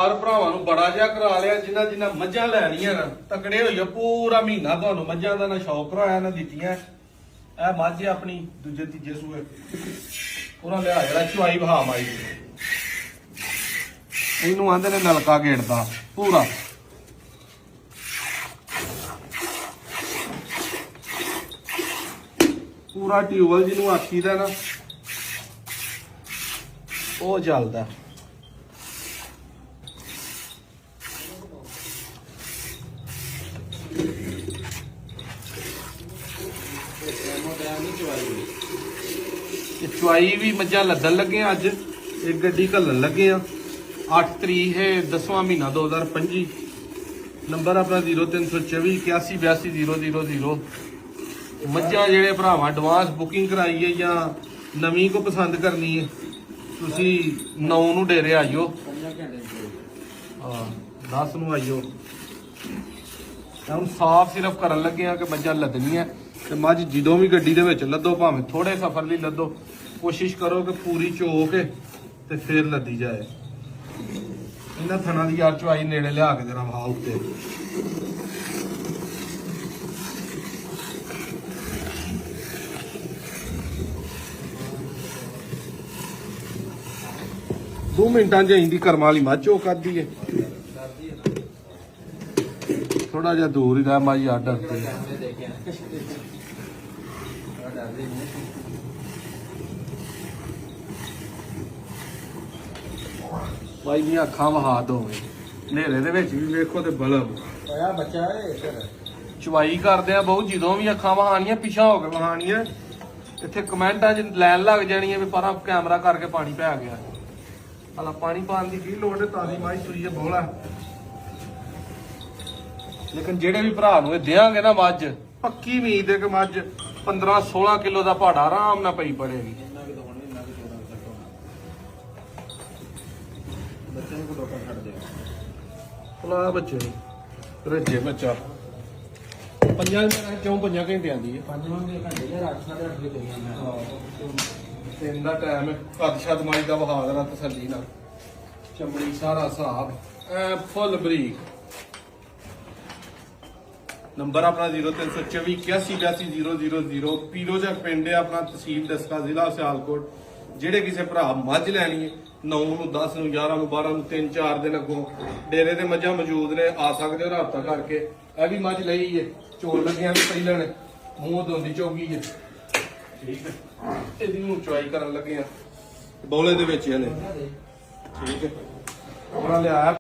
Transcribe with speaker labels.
Speaker 1: ਹਰ ਭਰਾਵਾਂ ਨੂੰ ਬੜਾ ਜਿਹਾ ਕਰਾ ਲਿਆ ਜਿਨ੍ਹਾਂ ਜਿਨ੍ਹਾਂ ਮੱਝਾਂ ਲੈਣੀਆਂ ਨਾ ਤਕੜੇ ਹੋਈਓ ਪੂਰਾ ਮਹੀਨਾ ਤੁਹਾਨੂੰ ਮੱਝਾਂ ਦਾ ਨਾ ਸ਼ੌਕ ਕਰਾਇਆ ਨਾ ਦਿੱਤੀਆਂ। ਇਹ ਮੱਝ ਆਪਣੀ ਦੂਜੇ ਤੀਜੇ ਸੂਏ ਉਹਨਾਂ ਲਿਆ ਜਿਹੜਾ ਚੁਆਈ ਬਹਾ ਮਾਈ ਇਹਨੂੰ ਆਂਦੇ ਨੇ ਨਲਕਾ ਗੇੜਦਾ ਪੂਰਾ। ਪੂਰਾ ਟਿਊਬਲ ਜਿਹਨੂੰ ਆਖੀਦਾ ਨਾ ਉਹ ਚੱਲਦਾ। ਚੁਆਈ ਵੀ ਮੱਝਾਂ ਲੱਦਣ ਲੱਗੇ ਅੱਜ ਇੱਕ ਗੱਡੀ ਘੱਲਣ ਲੱਗੇ ਆ। 8 ਤਰੀਕ ਹੈ 10ਵਾਂ ਮਹੀਨਾ 2025। ਨੰਬਰ ਆਪਣਾ 0324 8182 ਮੱਝਾਂ ਜਿਹੜੇ ਭਰਾਵਾਂ ਐਡਵਾਂਸ ਬੁਕਿੰਗ ਕਰਾਈ ਹੈ ਜਾਂ ਨਵੀਂ ਕੋ ਪਸੰਦ ਕਰਨੀ ਹੈ ਤੁਸੀਂ 9 ਨੂੰ ਡੇਰੇ ਆਇਓ। ਹਾਂ 10 ਨੂੰ ਆਇਓ। ਹੁਣ ਸਾਫ਼ ਸਿਰਫ ਕਰਨ ਲੱਗੇ ਆ ਕਿ ਮੱਝਾਂ ਲੱਦਣੀਆਂ ਤੇ ਮੱਝ ਜਦੋਂ ਵੀ ਗੱਡੀ ਦੇ ਵਿੱਚ ਲੱਦੋ ਭਾਵੇਂ ਥੋੜੇ ਸਫ਼ਰ ਲਈ ਲੱਦੋ ਕੋਸ਼ਿਸ਼ ਕਰੋ ਕਿ ਪੂਰੀ ਚੋ ਕੇ ਤੇ ਫਿਰ ਲੱਦੀ ਜਾਏ। ਇਹਨਾਂ ਥਣਾ ਦੀ ਯਾਰ ਚੁਆਈ ਨੇੜੇ ਲਿਆ ਕੇ ਜਰਾ ਵਹਾ ਉੱਤੇ। ਦੋ ਮਿੰਟਾਂ ਚ ਇੰਦੀ ਕਰਮਾਂ ਵਾਲੀ ਮੱਝ ਉਹ ਕਰਦੀ ਏ। ਥੋੜਾ ਜਿਹਾ ਦੂਰ ਹੀ ਰਹਿ ਮਾਈ ਆ ਡਰਦੀ ਬਾਈ ਦੀਆਂ ਅੱਖਾਂ ਵਹਾ ਦੋਵੇਂ ਹਨੇਰੇ ਦੇ ਵਿੱਚ ਵੀ ਵੇਖੋ ਤੇ ਬਲਬ
Speaker 2: ਆਇਆ ਬੱਚਾ ਏ
Speaker 1: ਚਵਾਈ ਕਰਦੇ ਆ ਬਹੁਤ ਜਦੋਂ ਵੀ ਅੱਖਾਂ ਵਹਾਣੀਆਂ ਪਿਛਾ ਹੋ ਕੇ ਵਹਾਣੀਆਂ। ਇੱਥੇ ਕਮੈਂਟਾਂ 'ਚ ਲੈਣ ਲੱਗ ਜਾਣੀਆਂ ਵੀ ਪਰ ਕੈਮਰਾ ਕਰਕੇ ਪਾਣੀ ਪੈ ਗਿਆ। ਹਲਾ ਪਾਣੀ ਪਾਣ ਦੀ ਕੀ ਲੋੜ ਹੈ ਤਾਜ਼ੀ ਮਾਈ ਸੂਈ ਹੈ ਬੋਲਾ। ਲੇਕਿਨ ਜਿਹੜੇ ਵੀ ਭਰਾ ਨੂੰ ਇਹ ਦੇਾਂਗੇ ਨਾ ਮੱਝ ਪੱਕੀ ਉਮੀਦ ਹੈ ਕਿ ਮੱਝ 15-16 ਕਿਲੋ ਦਾ ਭਾੜਾ ਆਰਾਮ ਨਾਲ ਪਈ ਪੜੇਗੀ।
Speaker 2: ਬੱਚੇ ਨੂੰ ਡਾਕਟਰ ਛੱਡ ਦੇ
Speaker 1: ਫਲਾ ਬੱਚੇ ਰੱਜੇ ਬੱਚਾ 5 ਘੰਟਿਆਂ ਦੀ ਹੈ
Speaker 2: 5 ਘੰਟੇ ਯਾਰ 8-8:30 ਵਜੇ ਦੇ ਜਾਂਦਾ।
Speaker 1: ਤਿੰਨ ਦਾ ਟਾਈਮ ਹੈ। ਕੱਦ ਛੱਦ ਮਾਈ ਦਾ ਵਹਾ ਦੇਣਾ ਤਸੱਲੀ ਨਾਲ। ਚਮੜੀ ਸਾਰਾ ਹਿਸਾਬ ਐ ਫੁੱਲ ਬਰੀਕ। ਨੰਬਰ ਆਪਣਾ 0324 8182 ਪੀਰੋਜਾ ਪਿੰਡ ਹੈ ਆਪਣਾ ਤਹਿਸੀਲ ਦਸਕਾ ਜ਼ਿਲ੍ਹਾ ਸਿਆਲਕੋਟ। ਜਿਹੜੇ ਕਿਸੇ ਭਰਾ ਮੱਝ ਲੈਣੀ ਹੈ 9 ਨੂੰ 10 ਨੂੰ 11 ਨੂੰ 12 ਨੂੰ 3-4 ਦਿਨ ਅੱਗੋਂ ਡੇਰੇ ਤੇ ਮੱਝਾਂ ਮੌਜੂਦ ਨੇ ਆ ਸਕਦੇ ਹੋ ਰਾਬਤਾ ਕਰਕੇ। ਇਹ ਵੀ ਮੱਝ ਲਈ ਹੈ ਚੋਲ ਲੱਗਿਆ ਵੀ ਪਹਿਲਾਂ ਨੇ ਮੂੰਹ ਦੋਂਦੀ ਚੌਗੀ ਹੈ ਠੀਕ ਹੈ। ਇਹਦੀ ਨੂੰ ਚੁਆਈ ਕਰਨ ਲੱਗੇ ਆ ਬੌਲੇ ਦੇ ਵਿੱਚ ਇਹਨੇ ਠੀਕ ਹੈ। ਉਹਨਾਂ ਲਿਆ